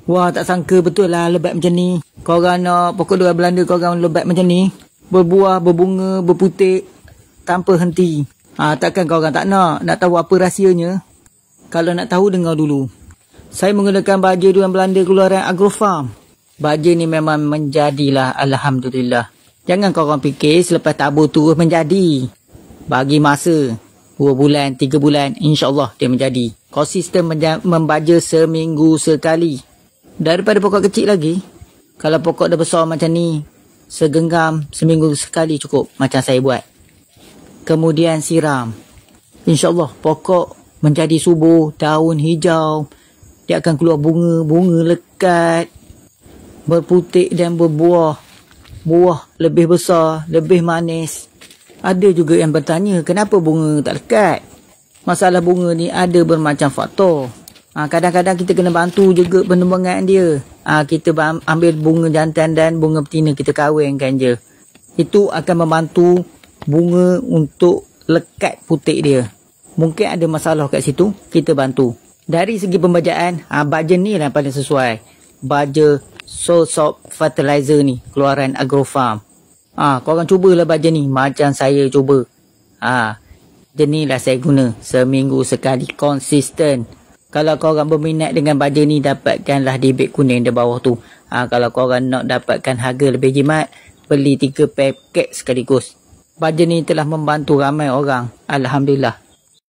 Wah, tak sangka betul lah lebat macam ni. Korang nak pokok luar Belanda korang lebat macam ni. Berbuah, berbunga, berputik tanpa henti. Takkan korang tak nak tahu apa rahsianya? Kalau nak tahu, dengar dulu. Saya menggunakan baja durian Belanda keluaran Agrofarm. Baja ni memang menjadilah, alhamdulillah. Jangan korang fikir selepas tabur terus menjadi. Bagi masa 2 bulan, 3 bulan, insyaAllah dia menjadi. Konsisten membaja seminggu sekali. Daripada pokok kecil lagi, kalau pokok dah besar macam ni, segenggam seminggu sekali cukup macam saya buat. Kemudian siram. InsyaAllah pokok menjadi subur, daun hijau. Dia akan keluar bunga lekat, berputik dan berbuah. Buah lebih besar, lebih manis. Ada juga yang bertanya, kenapa bunga tak lekat? Masalah bunga ni ada bermacam faktor. Kadang-kadang kita kena bantu juga pengembangan dia. Kita ambil bunga jantan dan bunga betina, kita kahwinkan je. Itu akan membantu bunga untuk lekat putik dia. Mungkin ada masalah kat situ, kita bantu. Dari segi pembajaan, baja ni lah paling sesuai. Baja Soulsoft Fertilizer ni, keluaran Agrofarm. Korang cubalah baja ni, macam saya cuba. Jenilah saya guna, seminggu sekali, konsisten. Kalau korang berminat dengan baja ni, dapatkanlah di beg kuning di bawah tu. Kalau korang nak dapatkan harga lebih jimat, beli 3 paket sekaligus. Baja ni telah membantu ramai orang, alhamdulillah.